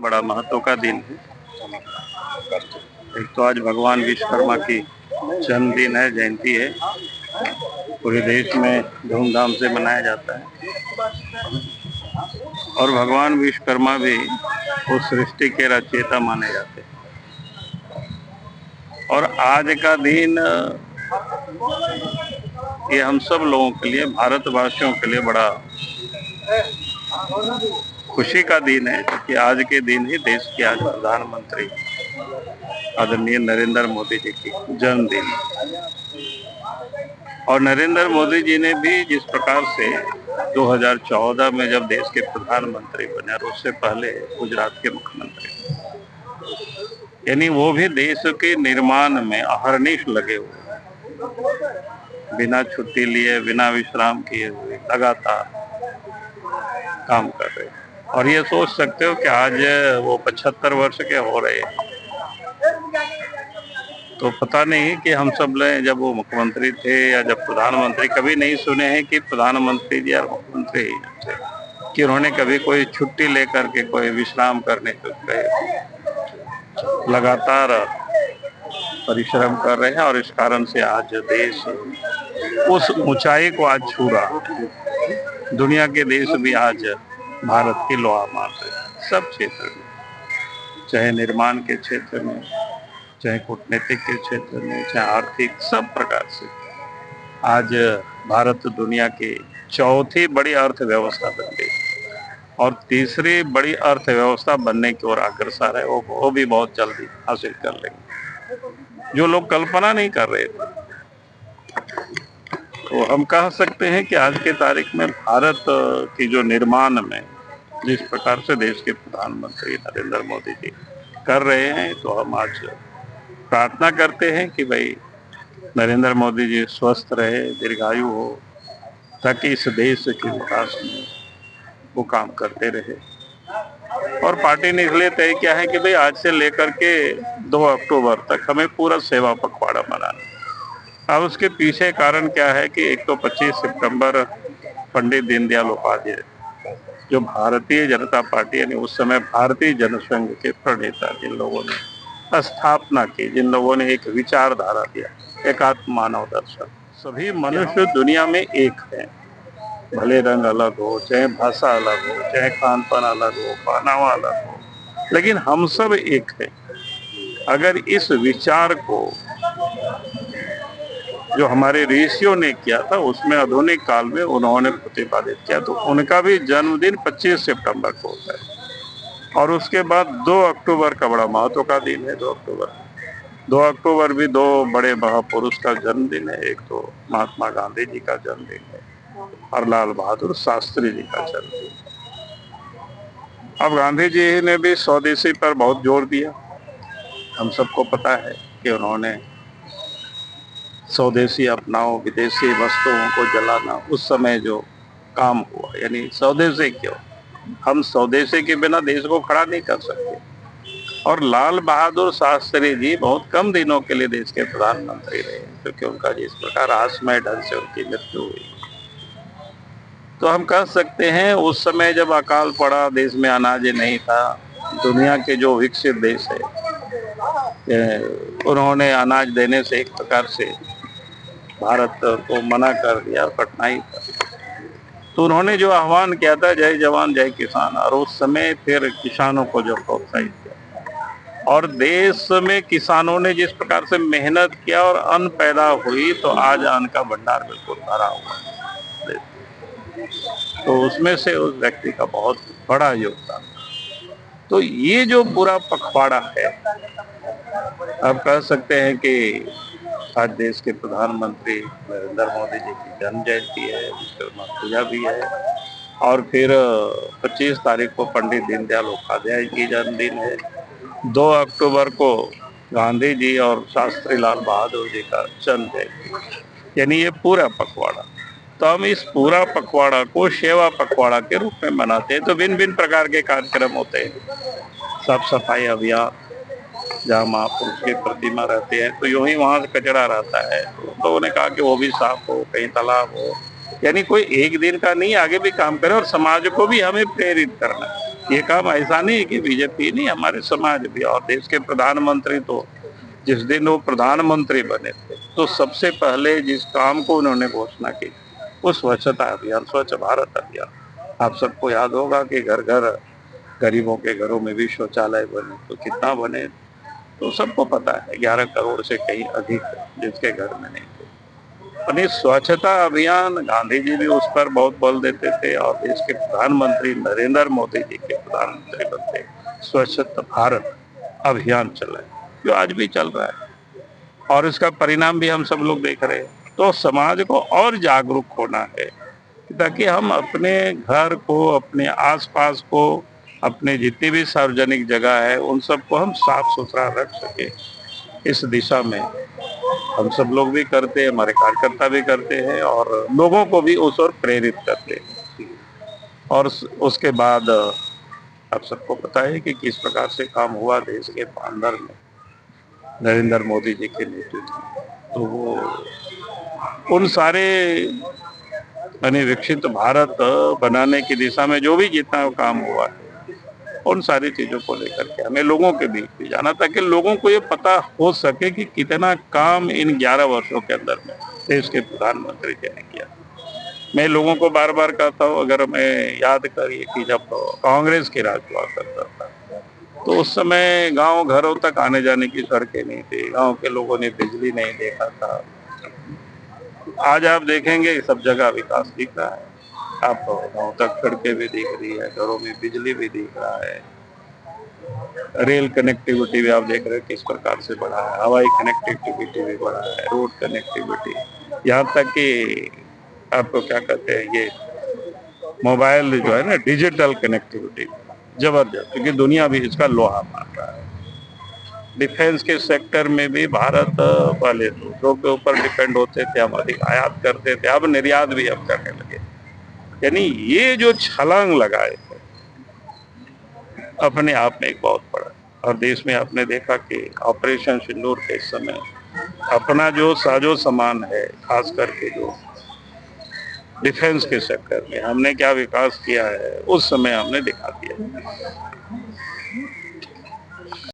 बड़ा महत्व का दिन है। एक तो आज भगवान विश्वकर्मा की जन्मदिन है, जयंती है। पूरे देश में धूमधाम से मनाया जाता है और भगवान विश्वकर्मा भी उस सृष्टि के रचयिता माने जाते हैं। और आज का दिन ये हम सब लोगों के लिए, भारतवासियों के लिए बड़ा खुशी का दिन है, क्योंकि आज के दिन ही देश के आज प्रधानमंत्री आदरणीय नरेंद्र मोदी जी की जन्मदिन। और नरेंद्र मोदी जी ने भी जिस प्रकार से 2014 में जब देश के प्रधानमंत्री बने और उससे पहले गुजरात के मुख्यमंत्री, यानी वो भी देश के निर्माण में अहर्निश लगे हुए, बिना छुट्टी लिए, बिना विश्राम किए हुए लगातार काम कर रहे हैं। और ये सोच सकते हो कि आज वो 75 वर्ष के हो रहे हैं, तो पता नहीं कि हम सब लोग जब वो मुख्यमंत्री थे या जब प्रधानमंत्री, कभी नहीं सुने हैं कि प्रधानमंत्री जी और मुख्यमंत्री थे कि उन्होंने कभी कोई छुट्टी लेकर के कोई विश्राम करने को गए। लगातार परिश्रम कर रहे हैं और इस कारण से आज देश उस ऊंचाई को आज छू रहा। दुनिया के देश भी आज भारत की लोहा मार रहे हैं, सब क्षेत्र में, चाहे निर्माण के क्षेत्र में, चाहे कूटनीतिक के क्षेत्र में, चाहे आर्थिक, सब प्रकार से आज भारत दुनिया की चौथी बड़ी अर्थव्यवस्था बन गई और तीसरी बड़ी अर्थव्यवस्था बनने की ओर अग्रसर है। वो भी बहुत जल्दी हासिल कर लेंगे, जो लोग कल्पना नहीं कर रहे थे। तो हम कह सकते हैं कि आज के तारीख में भारत की जो निर्माण में जिस प्रकार से देश के प्रधानमंत्री नरेंद्र मोदी जी कर रहे हैं, तो हम आज प्रार्थना करते हैं कि भाई नरेंद्र मोदी जी स्वस्थ रहे, दीर्घायु हो, ताकि इस देश के विकास में वो काम करते रहे। और पार्टी ने इसलिए तय किया है कि भाई आज से लेकर के 2 अक्टूबर तक हमें पूरा सेवा पखवाड़ा मनाना। अब उसके पीछे कारण क्या है कि एक तो 25 सितंबर पंडित दीनदयाल उपाध्याय, जो भारतीय जनता पार्टी यानी उस समय भारतीय जनसंघ के प्रणेता, जिन लोगों ने स्थापना की, जिन लोगों ने एक विचारधारा दिया, एकात्म मानव दर्शन, सभी मनुष्य दुनिया में एक है, भले रंग अलग हो, चाहे भाषा अलग हो, चाहे खान पान अलग हो, पहनावा अलग हो, लेकिन हम सब एक है। अगर इस विचार को जो हमारे ऋषियों ने किया था, उसमें आधुनिक काल में उन्होंने प्रतिपादित किया, तो उनका भी जन्मदिन 25 सितंबर को होता है। और उसके बाद 2 अक्टूबर का बड़ा महत्व का दिन है। 2 अक्टूबर भी 2 बड़े महापुरुष का जन्मदिन है। एक तो महात्मा गांधी जी का जन्मदिन है और लाल बहादुर शास्त्री जी का जन्मदिन। अब गांधी जी ने भी स्वदेशी पर बहुत जोर दिया। हम सबको पता है कि उन्होंने स्वदेशी अपनाओ, विदेशी वस्तुओं को जलाना, उस समय जो काम हुआ, यानी स्वदेशी क्यों, हम स्वदेशी के बिना देश को खड़ा नहीं कर सकते। और लाल बहादुर शास्त्री जी बहुत कम दिनों के लिए देश के प्रधानमंत्री रहे, क्योंकि उनका जिस प्रकार आसमय ढंग से उनकी मृत्यु हुई। तो हम कह सकते हैं उस समय जब अकाल पड़ा, देश में अनाज नहीं था, दुनिया के जो विकसित देश है उन्होंने अनाज देने से एक प्रकार से भारत को मना कर दिया, कठिनाई था। तो उन्होंने जो आह्वान किया था, जय जवान जय किसान, और उस समय फिर किसानों को जो प्रोत्साहित किया, और देश में किसानों ने जिस प्रकार से मेहनत किया और अन्न पैदा हुई, तो आज अन्न का भंडार बिल्कुल भरा हुआ है। तो उसमें से उस व्यक्ति का बहुत बड़ा योगदान। तो ये जो पूरा पखवाड़ा है, आप कह सकते हैं कि आज देश के प्रधानमंत्री नरेंद्र मोदी जी की जन्म जयंती है, विश्वकर्मा पूजा भी है, और फिर 25 तारीख को पंडित दीनदयाल उपाध्याय की जन्मदिन है। 2 अक्टूबर को गांधी जी और शास्त्री लाल बहादुर जी का जन्म जयंती, यानी ये पूरा पखवाड़ा। तो हम इस पूरा पखवाड़ा को सेवा पखवाड़ा के रूप में मनाते हैं। तो भिन्न भिन्न प्रकार के कार्यक्रम होते हैं, साफ सफाई अभियान, जहाँ महापुरुष की प्रतिमा रहती है, तो यूं ही वहाँ कचरा रहता है, तो उन्होंने कहा कि वो भी साफ हो, कहीं तालाब हो, यानी कोई एक दिन का नहीं, आगे भी काम करे और समाज को भी हमें प्रेरित करना है। ये काम ऐसा नहीं है कि बीजेपी नहीं, हमारे समाज भी और देश के प्रधानमंत्री तो जिस दिन वो प्रधानमंत्री बने थे तो सबसे पहले जिस काम को उन्होंने घोषणा की वो स्वच्छता अभियान, स्वच्छ भारत अभियान। आप सबको याद होगा कि घर घर गरीबों के घरों में भी शौचालय बने, तो कितना बने तो सबको पता है, 11 करोड़ से कहीं अधिक जिसके घर में नहीं थे। और ये स्वच्छता अभियान गांधी जी भी उस पर बहुत बल देते थे और देश के प्रधानमंत्री नरेंद्र मोदी जी के प्रधानमंत्री बनते स्वच्छता भारत अभियान चला है, जो आज भी चल रहा है और इसका परिणाम भी हम सब लोग देख रहे हैं। तो समाज को और जागरूक होना है ताकि हम अपने घर को, अपने आसपास को, अपने जितनी भी सार्वजनिक जगह है उन सबको हम साफ सुथरा रख सके। इस दिशा में हम सब लोग भी करते हैं, हमारे कार्यकर्ता भी करते हैं और लोगों को भी उस ओर प्रेरित करते हैं। और उसके बाद आप सबको पता है कि किस प्रकार से काम हुआ देश के अंदर में नरेंद्र मोदी जी के नेतृत्व में। तो वो उन सारे यानी विकसित भारत बनाने की दिशा में जो भी जितना काम हुआ है उन सारी चीजों को लेकर के हमें लोगों के बीच भी जाना ताकि लोगों को ये पता हो सके कि कितना काम इन 11 वर्षों के अंदर में देश के प्रधानमंत्री जी ने किया। मैं लोगों को बार बार कहता हूँ, अगर मैं याद करिए कि जब कांग्रेस के राज हुआ करता था तो उस समय गांव घरों तक आने जाने की सड़कें नहीं थी, गांव के लोगों ने बिजली नहीं देखा था। आज आप देखेंगे सब जगह विकास दिख रहा है, आपको गांव तक सड़कें भी दिख रही है, घरों में बिजली भी दिख रहा है, रेल कनेक्टिविटी भी आप देख रहे हैं किस प्रकार से बढ़ा है, हवाई कनेक्टिविटी भी बढ़ा है, रोड कनेक्टिविटी, यहाँ तक कि आपको क्या कहते हैं ये मोबाइल जो है ना डिजिटल कनेक्टिविटी जबरदस्त, क्योंकि दुनिया भी इसका लोहा मान रहा है। डिफेंस के सेक्टर में भी भारत पहले दूसरों के ऊपर डिपेंड होते थे, हम अधिक आयात करते थे, अब निर्यात भी हम करने लगे। यानी ये जो छलांग लगाए थे अपने आप में एक बहुत बड़ा, और देश में आपने देखा कि ऑपरेशन सिंदूर के समय अपना जो साजो सामान है खास करके जो डिफेंस के सेक्टर में हमने क्या विकास किया है उस समय हमने दिखा दिया।